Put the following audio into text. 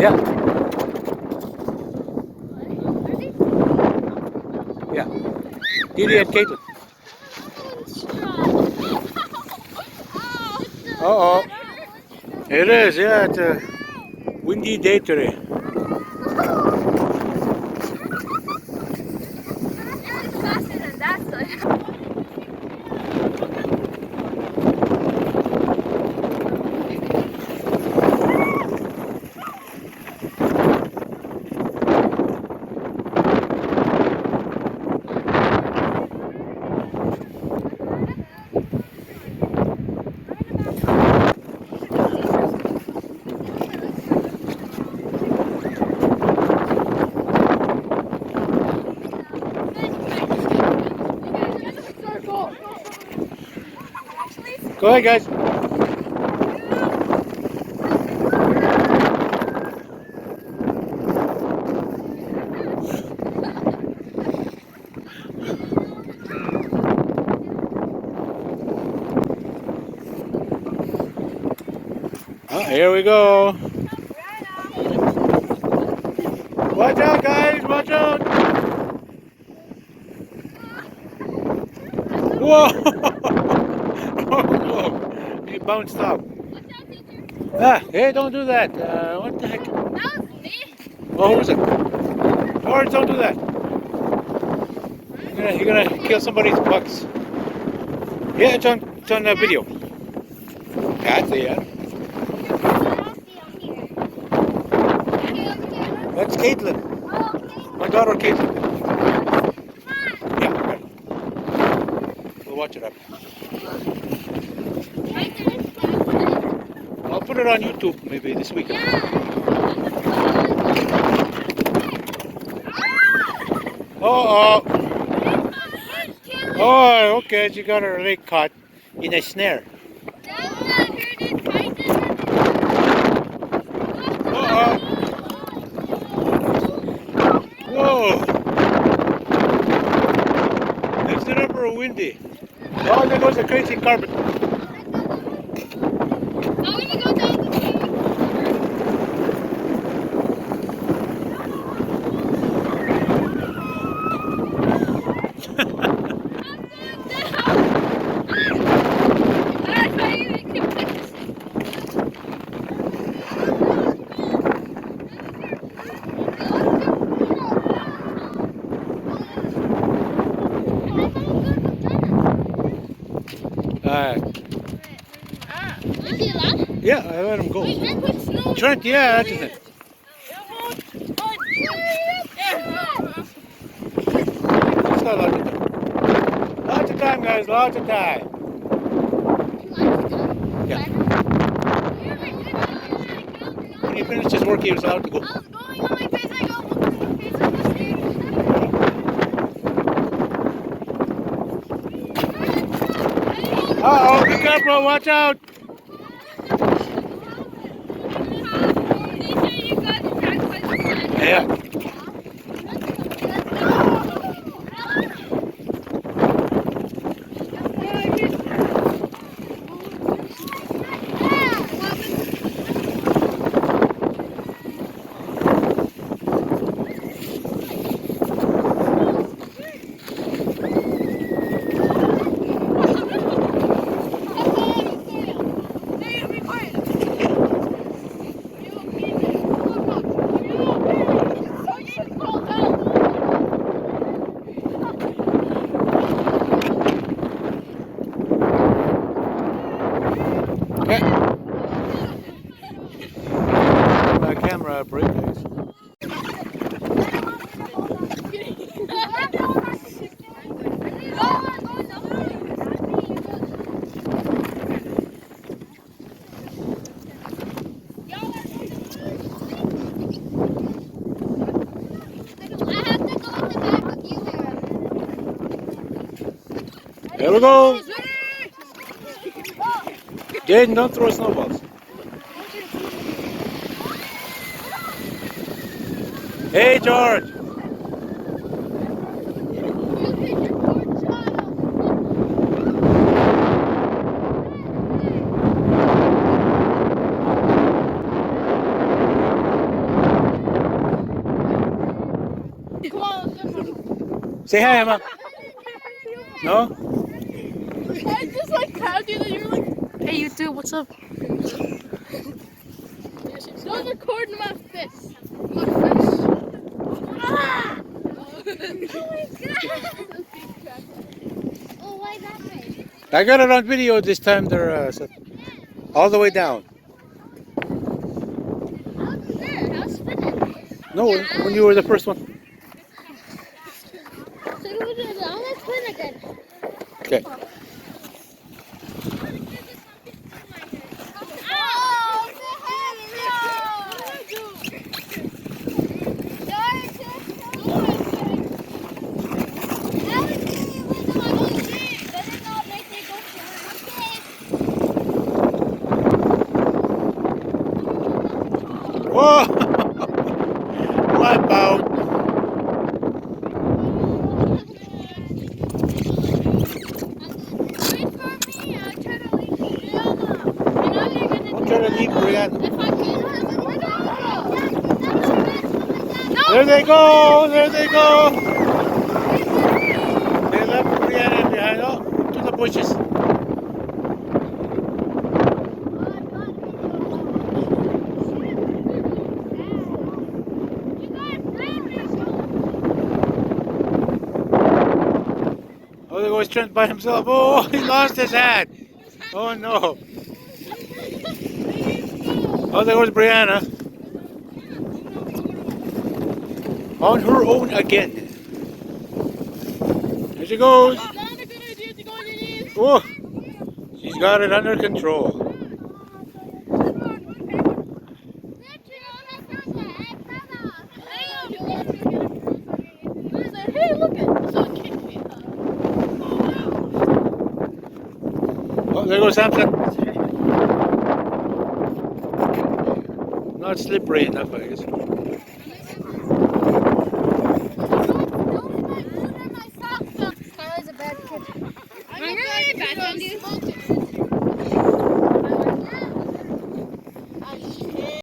Yeah, yeah. Didi and Caitlin. Uh-oh. It is, yeah. It's a windy day today. Go ahead, guys. Here we go. Watch out, guys. Watch out. Whoa. Whoa. You bounced off. Hey, don't do that. What the heck? That was me. Oh, who was it? George, don't do that. You're gonna kill somebody's bucks. Yeah, it's on video. Patsy, yeah. That's Caitlin. My daughter, Caitlin. Yeah, right. We'll watch it up. I'll put it on YouTube maybe this weekend. Oh, oh, okay. She got her leg caught in a snare. Uh-oh. Whoa. It's the number of windy. Oh, there goes a crazy carpet. Is he allowed? Yeah, I let him go. Wait, Trent put snow. Trent, yeah, that's his name. It's got lots of time. Lots of time, guys, lots of time. Yeah. When he finished his work, he was allowed to go. I was going on my face, I go on my face on the stairs. Uh-oh, be careful, watch out. Yeah. Okay. My camera break, guys. There we go. Jaden, don't throw snowballs. Hey, George. Say hi, Emma. No? I just like tagged you that you were like, hey YouTube, what's up? Don't record my fist. My fist. Ah! Oh my god! Oh, why that way? I got it on video this time. They're all the way down. I was there. I was spinning. No, when you were the first one. So let's spin again. Okay. Whoa! What about? Don't try to leave, Brianna. There they go! There they go! They left Brianna behind. Oh, to the bushes. Oh, there goes Trent by himself. Oh, he lost his hat. Oh no. Oh, there goes Brianna. On her own again. There she goes. Oh, she's got it under control. Hey, look at so kick me. Oh, there goes Samson. Not slippery enough, I guess. Skylar's a bad kid. I'm a bad kid.